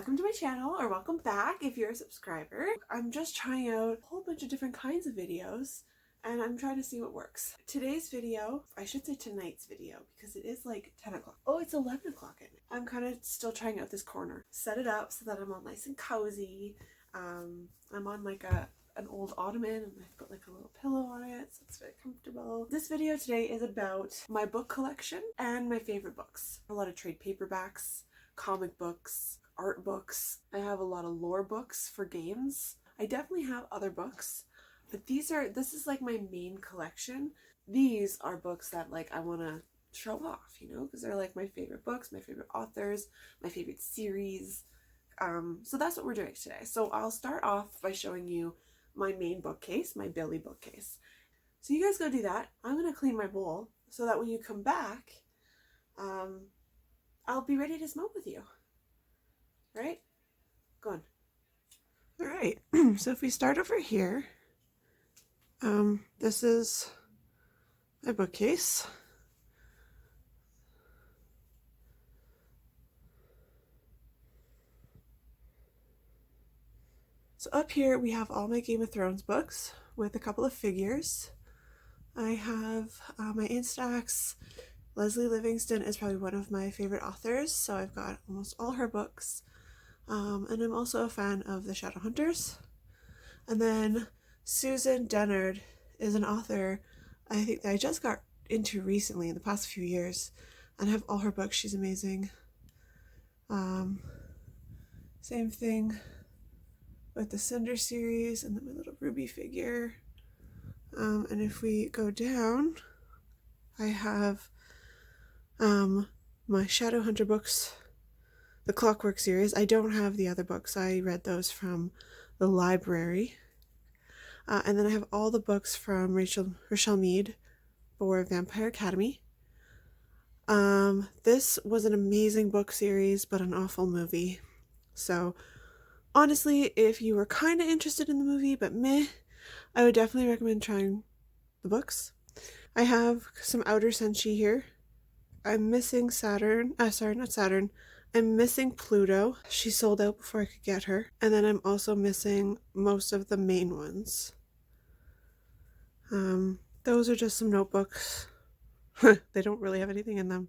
welcome to my channel, or welcome back if you're a subscriber. I'm just trying out a whole bunch of different kinds of videos and I'm trying to see what works. Today's video, I should say tonight's video, because it is like 10 o'clock. Oh, it's 11 o'clock at night. I'm kind of still trying out this corner. Set it up so that I'm all nice and cozy. I'm on like an old ottoman and I've got like a little pillow on it, so it's very comfortable. This video today is about my book collection and my favorite books. A lot of trade paperbacks, comic books, art books. I have a lot of lore books for games. I definitely have other books, but this is like my main collection. These are books that like I want to show off, you know, because they're like my favorite books, my favorite authors, my favorite series. So that's what we're doing today. So I'll start off by showing you my main bookcase, my Billy bookcase. So you guys go do that. I'm going to clean my bowl so that when you come back, I'll be ready to smoke with you. Right? Go on. All right. So if we start over here, this is my bookcase. So up here we have all my Game of Thrones books with a couple of figures. I have my Instax. Leslie Livingston is probably one of my favorite authors, so I've got almost all her books. And I'm also a fan of the Shadowhunters. And then Susan Dennard is an author I think that I just got into recently in the past few years, and I have all her books. She's amazing. Same thing with the Cinder series and then my little Ruby figure. And if we go down, I have my Shadowhunter books, the Clockwork series. I don't have the other books. I read those from the library. And then I have all the books from Rochelle Mead for Vampire Academy. This was an amazing book series, but an awful movie. So honestly, if you were kind of interested in the movie, but meh, I would definitely recommend trying the books. I have some Outer Senshi here. I'm missing Saturn. Sorry, not Saturn. I'm missing Pluto. She sold out before I could get her. And then I'm also missing most of the main ones. Those are just some notebooks. They don't really have anything in them.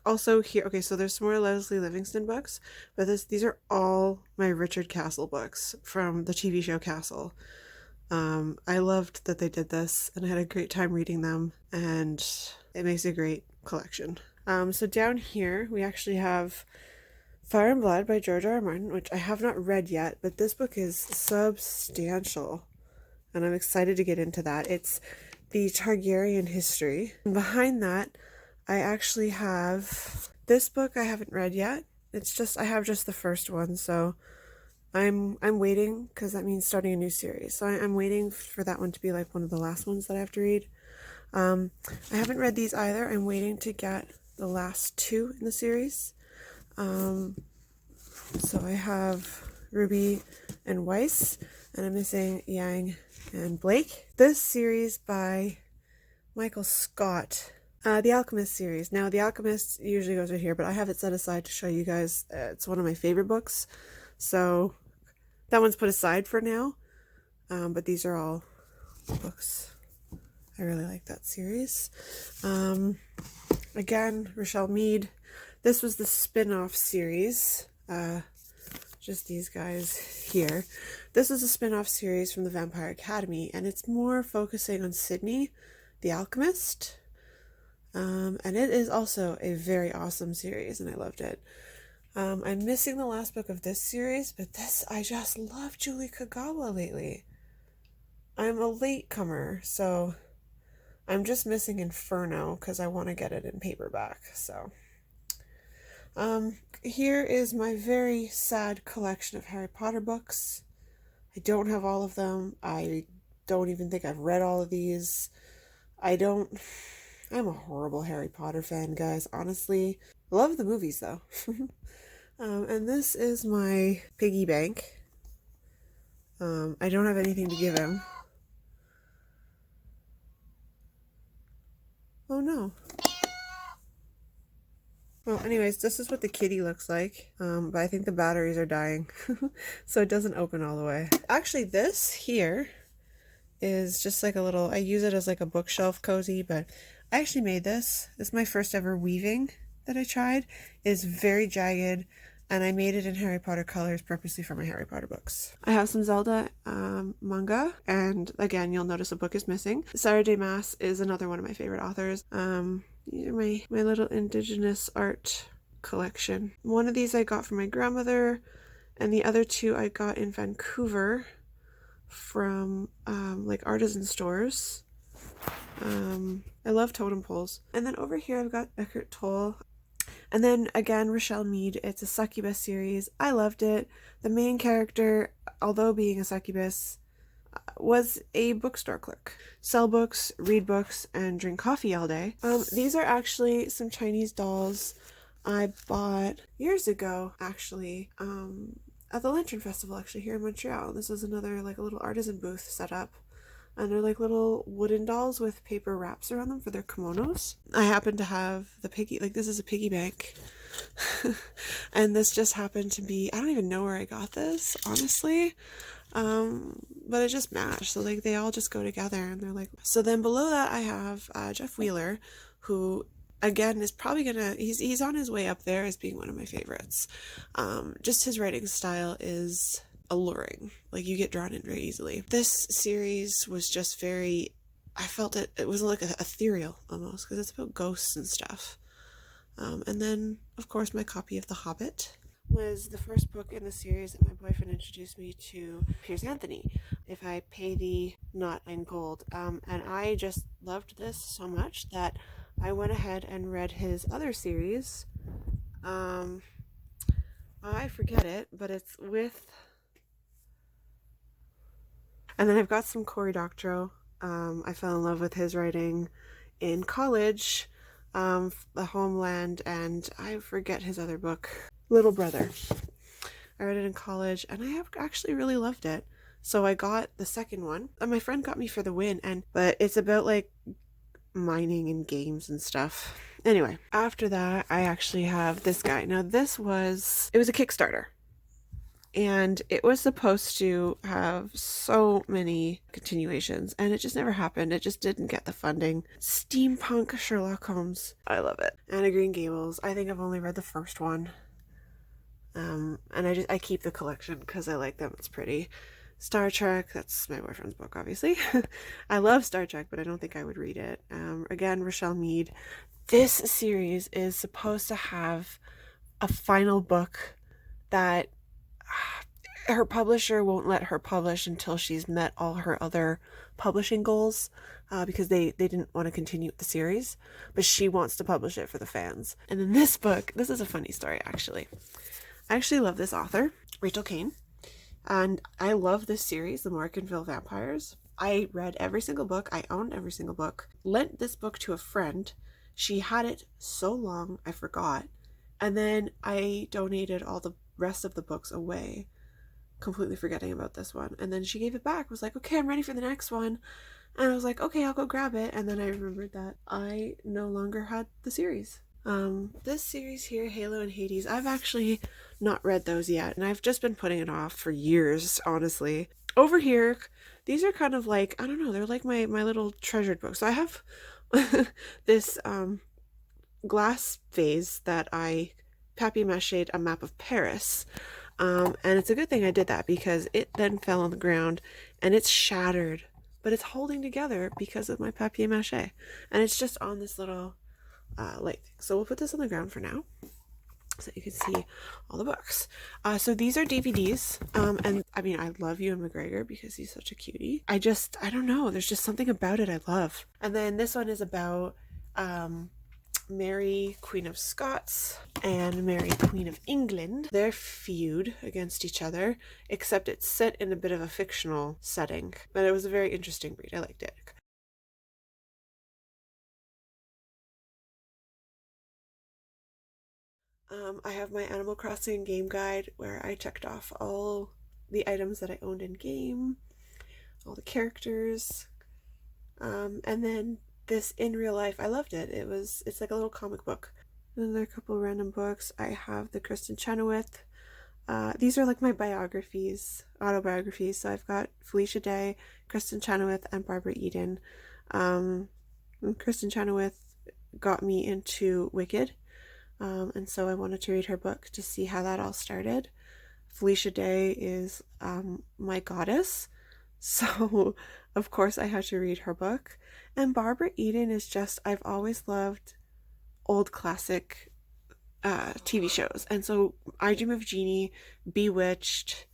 Also here, okay, so there's some more Leslie Livingston books, but these are all my Richard Castle books from the TV show Castle. I loved that they did this, and I had a great time reading them, and it makes a great collection. So down here, we actually have Fire and Blood by George R.R. Martin, which I have not read yet, but this book is substantial, and I'm excited to get into that. It's the Targaryen history. And behind that, I actually have this book I haven't read yet. I have just the first one, so I'm waiting, because that means starting a new series. So I'm waiting for that one to be like one of the last ones that I have to read. I haven't read these either. I'm waiting to get the last two in the series. So I have Ruby and Weiss, and I'm missing Yang and Blake. This series by Michael Scott, the Alchemist series. Now, the Alchemist usually goes right here, but I have it set aside to show you guys. It's one of my favorite books, so that one's put aside for now. But these are all books. I really like that series. Again, Rochelle Mead. This was the spin-off series. Just these guys here. This is a spin-off series from the Vampire Academy, and it's more focusing on Sydney, the alchemist. And it is also a very awesome series, and I loved it. I'm missing the last book of this series, but I just love Julie Kagawa lately. I'm a latecomer, so I'm just missing Inferno because I want to get it in paperback. So here is my very sad collection of Harry Potter books. I don't have all of them. I don't even think I've read all of these. I'm a horrible Harry Potter fan, guys, honestly. Love the movies, though. And this is my piggy bank. I don't have anything to give him. Oh, no. Well, anyways, this is what the kitty looks like, but I think the batteries are dying, so it doesn't open all the way. Actually, this here is just like a little, I use it as like a bookshelf cozy, but I actually made this. This is my first ever weaving that I tried. It is very jagged, and I made it in Harry Potter colors purposely for my Harry Potter books. I have some Zelda manga, and again, you'll notice a book is missing. Sarah J. Maas is another one of my favorite authors. These are my little indigenous art collection. One of these I got from my grandmother, and the other two I got in Vancouver from like artisan stores. I love totem poles. And then over here I've got Eckhart Tolle. And then again, Rochelle Mead. It's a succubus series. I loved it. The main character, although being a succubus, was a bookstore clerk. Sell books, read books, and drink coffee all day. These are actually some Chinese dolls I bought years ago, actually, at the Lantern Festival, actually, here in Montreal. This is another, like, a little artisan booth set up. And they're like little wooden dolls with paper wraps around them for their kimonos. I happen to have the piggy, like this is a piggy bank. And this just happened to be, I don't even know where I got this, honestly. But it just matched. So like they all just go together and they're like, so then below that I have Jeff Wheeler, who again is probably gonna, he's on his way up there as being one of my favorites. Just his writing style is alluring. Like you get drawn in very easily. This series was just very, I felt it was like ethereal almost because it's about ghosts and stuff. And then of course my copy of The Hobbit was the first book in the series that my boyfriend introduced me to Piers Anthony, If I Pay Thee Not in Gold. And I just loved this so much that I went ahead and read his other series. I forget it, but it's with, and then I've got some Cory Doctorow. I fell in love with his writing in college, The Homeland, and I forget his other book, Little Brother. I read it in college, and I have actually really loved it. So I got the second one, and my friend got me for the win, but it's about like mining and games and stuff. Anyway, after that, I actually have this guy. Now it was a Kickstarter. And it was supposed to have so many continuations, and it just never happened. It just didn't get the funding. Steampunk Sherlock Holmes. I love it. Anna Green Gables. I think I've only read the first one. And I keep the collection because I like them. It's pretty. Star Trek. That's my boyfriend's book, obviously. I love Star Trek, but I don't think I would read it. Again, Rochelle Mead. This series is supposed to have a final book that her publisher won't let her publish until she's met all her other publishing goals, because they didn't want to continue the series, but she wants to publish it for the fans. And in this book, this is a funny story actually. I actually love this author, Rachel Kane, and I love this series, The Morganville Vampires. I read every single book. I owned every single book. Lent this book to a friend. She had it so long I forgot, and then I donated all the rest of the books away, completely forgetting about this one. And then she gave it back, was like, okay, I'm ready for the next one. And I was like, okay, I'll go grab it. And then I remembered that I no longer had the series. This series here, Halo and Hades, I've actually not read those yet, and I've just been putting it off for years, honestly. Over here, these are kind of like, I don't know, they're like my little treasured books. So I have this glass vase that I papier-mâchéed a map of Paris. And it's a good thing I did that because it then fell on the ground and it's shattered, but it's holding together because of my papier-mâché. And it's just on this little light thing. So we'll put this on the ground for now so you can see all the books. So these are DVDs. And I mean, I love Ewan McGregor because he's such a cutie. I don't know. There's just something about it I love. And then this one is about Mary, Queen of Scots, and Mary, Queen of England. Their feud against each other, except it's set in a bit of a fictional setting. But it was a very interesting read. I liked it. I have my Animal Crossing game guide where I checked off all the items that I owned in game, all the characters, and then this in real life. I loved it. It's like a little comic book. And then there are a couple random books. I have the Kristen Chenoweth. These are like my biographies, autobiographies. So I've got Felicia Day, Kristen Chenoweth, and Barbara Eden. Kristen Chenoweth got me into Wicked, and so I wanted to read her book to see how that all started. Felicia Day is my goddess, so of course I had to read her book. And Barbara Eden is just, I've always loved old classic TV shows. And so I Dream of Jeannie, Bewitched,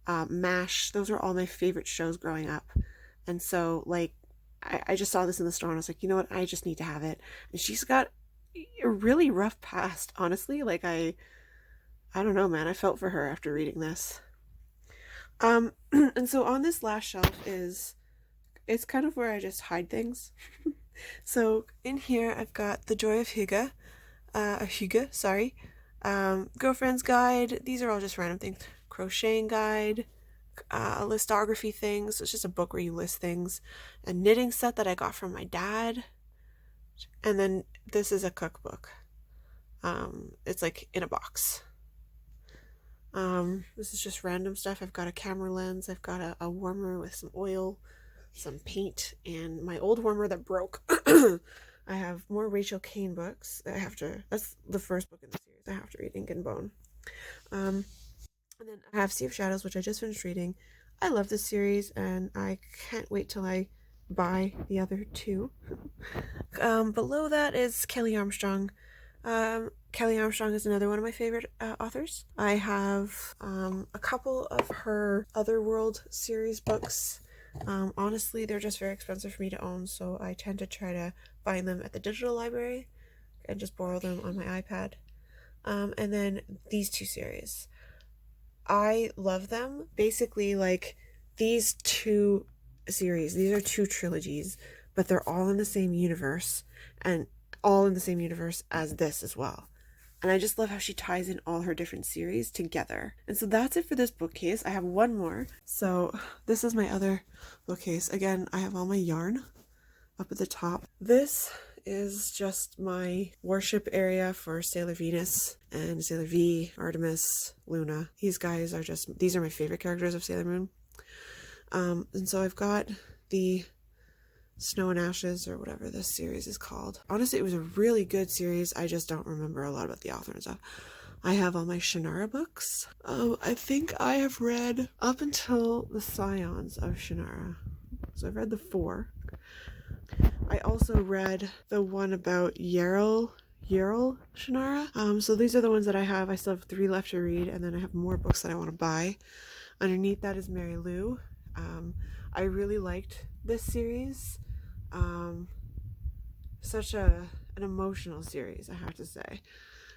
MASH, those were all my favorite shows growing up. And so, like, I just saw this in the store and I was like, you know what, I just need to have it. And she's got a really rough past, honestly. Like, I don't know, man. I felt for her after reading this. And so on this last shelf it's kind of where I just hide things. So in here I've got The Joy of Hygge, sorry. Girlfriend's Guide. These are all just random things. Crocheting Guide, listography things. It's just a book where you list things. A knitting set that I got from my dad. And then this is a cookbook. It's like in a box. This is just random stuff. I've got a camera lens. I've got a warmer with some oil, some paint, and my old warmer that broke. I have more Rachel Kane books that I have to, that's the first book in the series I have to read, Ink and Bone. And then I have Sea of Shadows, which I just finished reading. I love this series, and I can't wait till I buy the other two. Below that is Kelly Armstrong. Kelly Armstrong is another one of my favorite authors. I have a couple of her Otherworld series books. Honestly, they're just very expensive for me to own, so I tend to try to find them at the digital library and just borrow them on my iPad. And then these two series. I love them. Basically, like, these two series, these are two trilogies, but they're all in the same universe, and all in the same universe as this as well. And I just love how she ties in all her different series together. And so that's it for this bookcase. I have one more. So this is my other bookcase. Again, I have all my yarn up at the top. This is just my worship area for Sailor Venus and Sailor V, Artemis, Luna. These guys are just, these are my favorite characters of Sailor Moon. And so I've got the Snow and Ashes, or whatever this series is called. Honestly, it was a really good series. I just don't remember a lot about the author and stuff. I have all my Shannara books. I think I have read up until the Scions of Shannara. So I've read the 4. I also read the one about Yerl Shannara. So these are the ones that I have. I still have 3 left to read, and then I have more books that I want to buy. Underneath that is Mary Lou. I really liked this series. Such an emotional series, I have to say.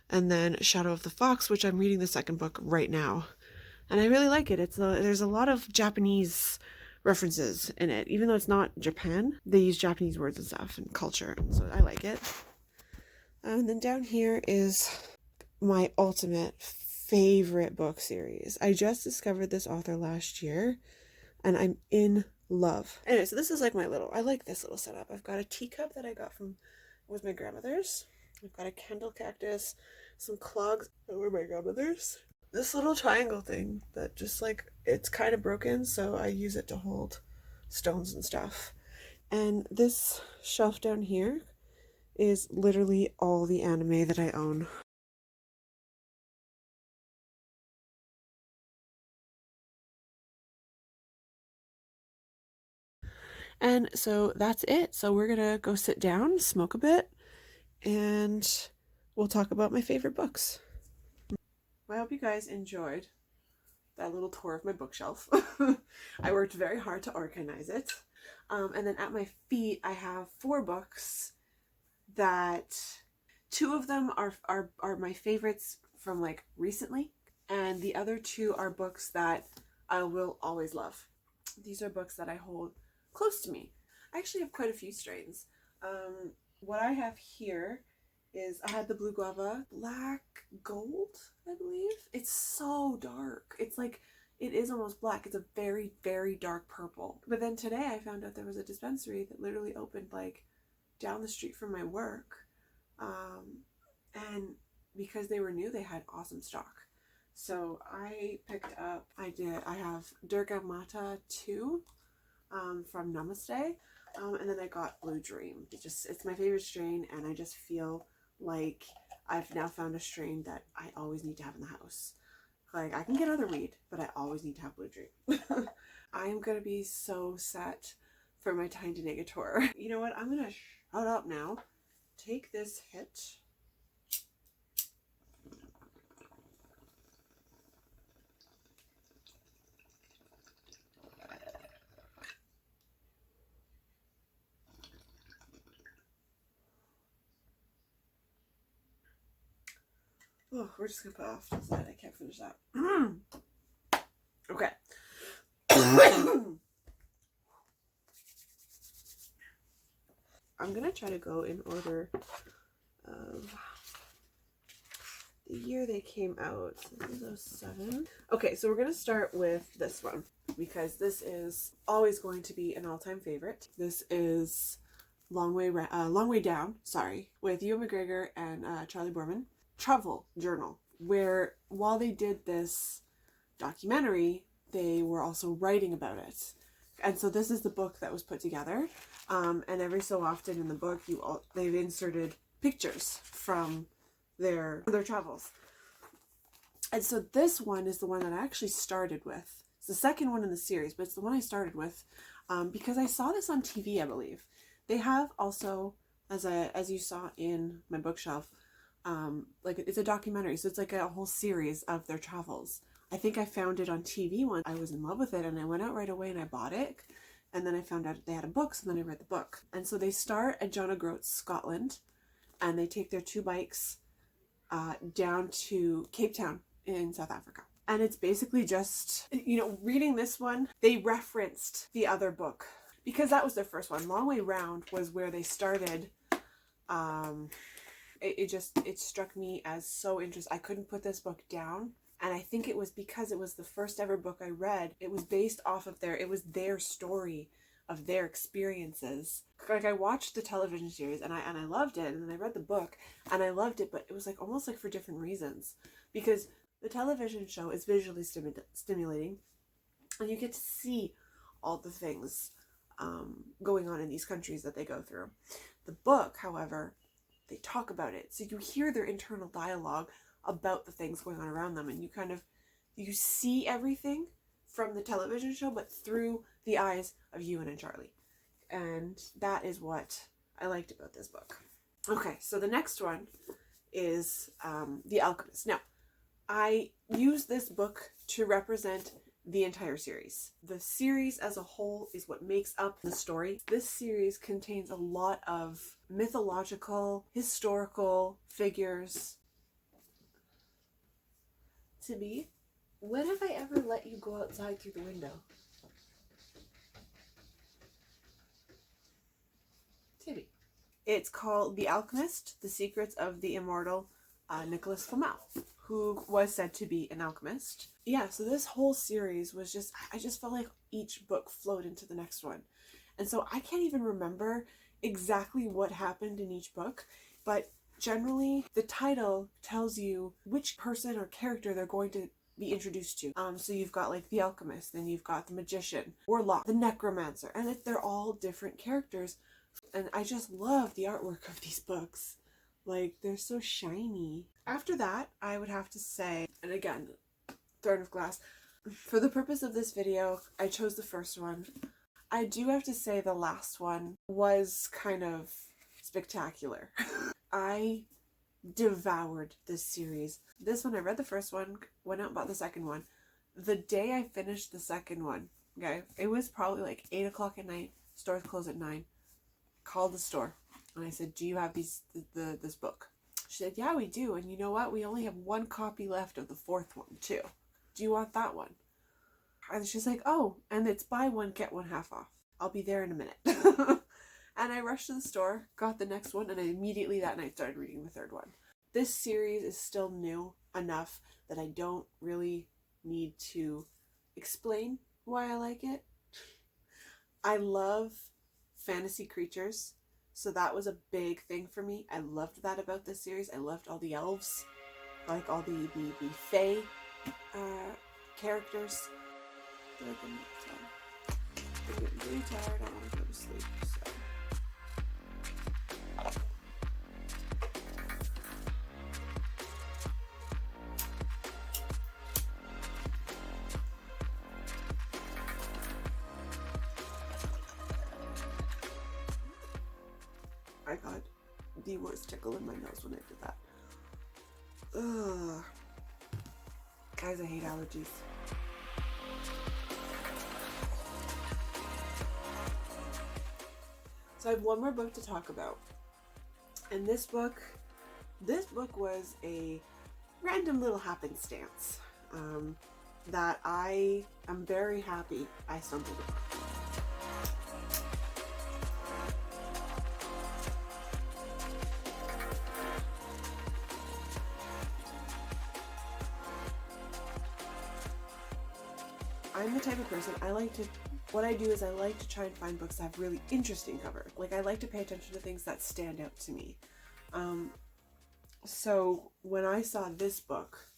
And then Shadow of the Fox, which I'm reading the second book right now, and I really like it. There's a lot of Japanese references in it, even though it's not Japan. They use Japanese words and stuff and culture, so I like it. And then down here is my ultimate favorite book series. I just discovered this author last year, and I'm in love. Anyway, so this is like I like this little setup. I've got a teacup that I got with my grandmother's. I've got a candle cactus, some clogs that were my grandmother's. This little triangle thing that just, like, it's kind of broken, so I use it to hold stones and stuff. And this shelf down here is literally all the anime that I own. And so that's it. So we're gonna go sit down, smoke a bit, and we'll talk about my favorite books. I hope you guys enjoyed that little tour of my bookshelf. I worked very hard to organize it. And then at my feet, I have 4 books that 2 of them are my favorites from, like, recently, and the other 2 are books that I will always love. These are books that I hold close to me. I actually have quite a few strains. What I have here is, I had the Blue Guava Black Gold, I believe. It's so dark. It's like, it is almost black. It's a very, very dark purple. But then today I found out there was a dispensary that literally opened, like, down the street from my work. And because they were new, they had awesome stock. So I picked up, I have Durga Mata 2 from Namaste. And then I got Blue Dream. It's my favorite strain, and I just feel like I've now found a strain that I always need to have in the house. Like, I can get other weed, but I always need to have Blue Dream. I am going to be so set for my Tiny Negator. You know what? I'm going to shut up now. Take this hit. Oh, we're just gonna put off to the side. I can't finish that. Okay. I'm gonna try to go in order of the year they came out. So this is 07. Okay, so we're gonna start with this one because this is always going to be an all-time favorite. This is Long Way Down, with Ewan McGregor and Charlie Boorman. Travel journal, where while they did this documentary, they were also writing about it. And so this is the book that was put together. And every so often in the book, they've inserted pictures from their travels. And so this one is the one that I actually started with. It's the second one in the series, but it's the one I started with because I saw this on TV, I believe. They have also, as you saw in my bookshelf, like it's a documentary, so it's like a whole series of their travels. I think I found it on TV once. I was in love with it, and I went out right away and I bought it. And then I found out they had a book, so then I read the book. And so they start at John O'Groats, Scotland, and they take their 2 bikes down to Cape Town in South Africa. And it's basically just, reading this one, they referenced the other book because that was their first one. Long Way Round was where they started. It struck me as so interesting. I couldn't put this book down. And I think it was because it was the first ever book I read. It was based off of it was their story of their experiences. Like, I watched the television series and I loved it. And then I read the book and I loved it, but it was like almost like for different reasons. Because the television show is visually stimulating and you get to see all the things going on in these countries that they go through. The book, however, they talk about it. So you hear their internal dialogue about the things going on around them, and you see everything from the television show, but through the eyes of Ewan and Charlie. And that is what I liked about this book. Okay, so the next one is The Alchemist. Now, I use this book to represent the entire series. The series as a whole is what makes up the story. This series contains a lot of mythological, historical figures. Tibby, when have I ever let you go outside through the window? Tibby. It's called The Alchemist, The Secrets of the Immortal Nicholas Flamel, who was said to be an alchemist. Yeah, so this whole series was I just felt like each book flowed into the next one. And so I can't even remember exactly what happened in each book, but generally the title tells you which person or character they're going to be introduced to. So you've got like the alchemist, then you've got the magician, warlock, the necromancer, and they're all different characters. And I just love the artwork of these books. Like, they're so shiny. After that, I would have to say, and again, Throne of Glass, for the purpose of this video, I chose the first one. I do have to say the last one was kind of spectacular. I devoured this series. This one, I read the first one, went out and bought the second one. The day I finished the second one, okay, it was probably like 8 o'clock at night, stores close at 9. Called the store and I said, do you have this book? She said, yeah, we do. And you know what? We only have 1 copy left of the 4th one too. Do you want that one? And she's like, oh, and it's buy one, get one half off. I'll be there in a minute. And I rushed to the store, got the next one, and I immediately that night started reading the 3rd one. This series is still new enough that I don't really need to explain why I like it. I love fantasy creatures. So that was a big thing for me. I loved that about this series. I loved all the elves, like all the fave characters. I feel like I'm getting really tired. I want to go to sleep. So. I got the worst tickle in my nose when I did that. Ugh. Guys, I hate allergies. So I have one more book to talk about. And this book was a random little happenstance that I am very happy I stumbled upon. I'm the type of person, what I do is I like to try and find books that have really interesting cover. Like, I like to pay attention to things that stand out to me. So when I saw this book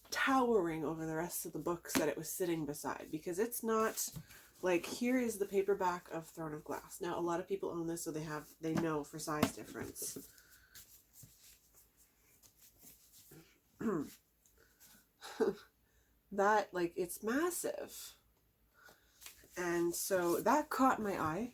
towering over the rest of the books that it was sitting beside, because it's not like, here is the paperback of Throne of Glass. Now, a lot of people own this, so they know for size difference. That, like, it's massive. And so that caught my eye.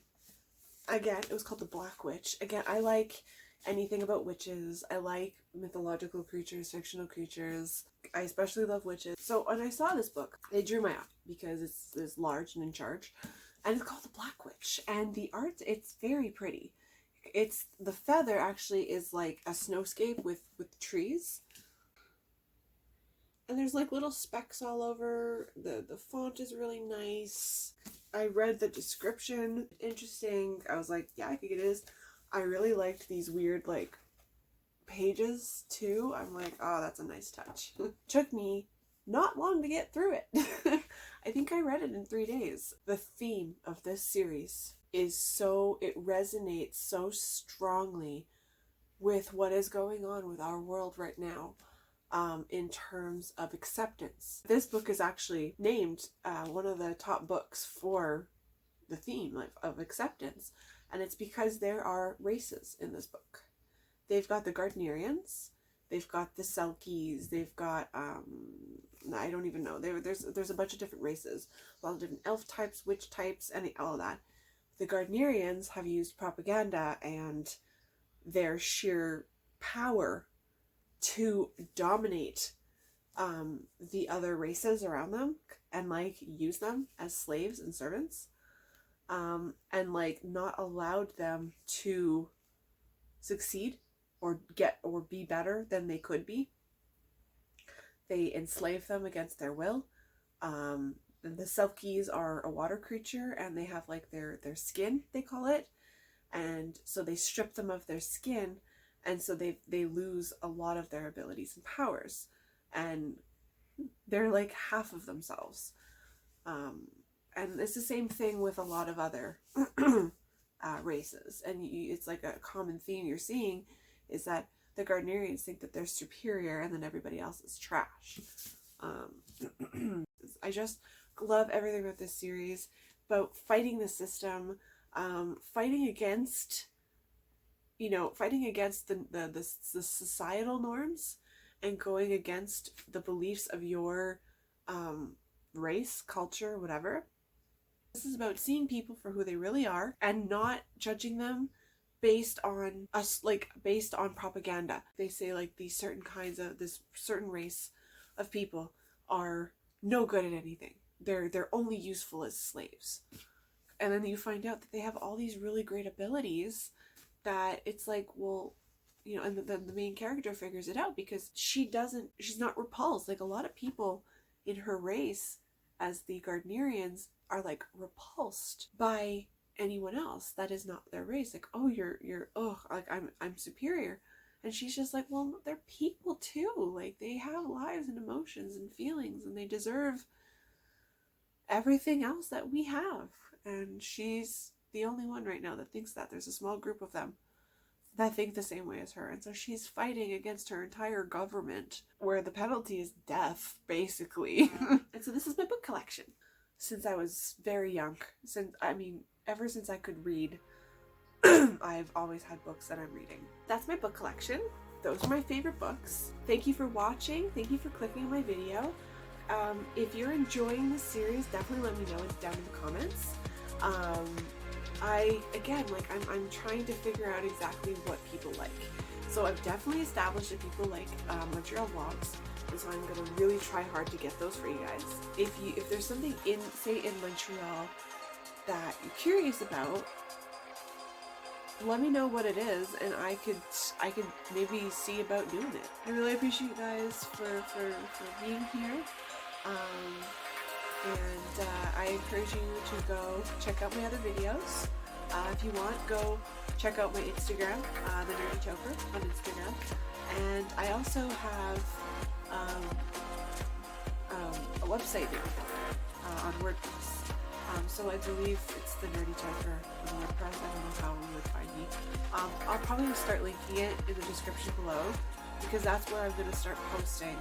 Again, it was called The Black Witch. Again, I like anything about witches. I like mythological creatures, fictional creatures. I especially love witches. So when I saw this book, it drew my eye because it's large and in charge. And it's called The Black Witch. And the art, it's very pretty. The feather actually is like a snowscape with trees. And there's like little specks all over. The font is really nice. I read the description. Interesting. I was like, yeah, I could get this. I really liked these weird like pages too. I'm like, oh, that's a nice touch. Took me not long to get through it. I think I read it in 3 days. The theme of this series is it resonates so strongly with what is going on with our world right now. In terms of acceptance. This book is actually named one of the top books for the theme of acceptance, and it's because there are races in this book. They've got the Gardnerians, they've got the Selkies, they've got I don't even know. There's a bunch of different races, a lot of different elf types, witch types, and all of that. The Gardnerians have used propaganda and their sheer power to dominate the other races around them and like use them as slaves and servants, and like not allowed them to succeed or be better than they could be. They enslave them against their will. The Selkies are a water creature, and they have like their skin, they call it, and so they strip them of their skin. And so they lose a lot of their abilities and powers, and they're like half of themselves. And it's the same thing with a lot of other races. And it's like a common theme you're seeing is that the Gardnerians think that they're superior, and then everybody else is trash. I just love everything about this series, about fighting the system, fighting against the societal norms and going against the beliefs of your race, culture, whatever. This is about seeing people for who they really are and not judging them based on propaganda. They say like this certain race of people are no good at anything. They're only useful as slaves. And then you find out that they have all these really great abilities that it's like, well, and the main character figures it out because she's not repulsed. Like, a lot of people in her race as the Gardnerians are like repulsed by anyone else that is not their race. Like, oh, like I'm superior. And she's just like, well, they're people too. Like, they have lives and emotions and feelings, and they deserve everything else that we have. And she's the only one right now that thinks that. There's a small group of them that think the same way as her. And so she's fighting against her entire government, where the penalty is death, basically. And so this is my book collection. Since I was very young, ever since I could read, I've always had books that I'm reading. That's my book collection. Those are my favorite books. Thank you for watching. Thank you for clicking on my video. If you're enjoying this series, definitely let me know. It's down in the comments. I'm trying to figure out exactly what people like. So I've definitely established that people like Montreal vlogs, and so I'm gonna really try hard to get those for you guys. If there's something in Montreal that you're curious about, let me know what it is, and I could maybe see about doing it. I really appreciate you guys for being here. I encourage you to go check out my other videos. If you want, go check out my Instagram, the Nerdy Toker on Instagram. And I also have a website now on WordPress. So I believe it's the Nerdy Toker on WordPress. I don't know how you would find me. I'll probably start linking it in the description below, because that's where I'm going to start posting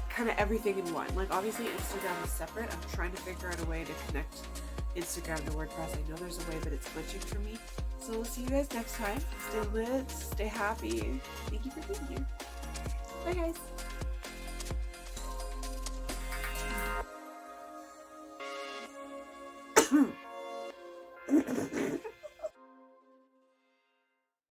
kind of everything in one. Like, obviously Instagram is separate. I'm trying to figure out a way to connect Instagram to WordPress. I know there's a way, but it's glitching for me. So we'll see you guys next time. Stay lit, stay happy. Thank you for being here. Bye guys.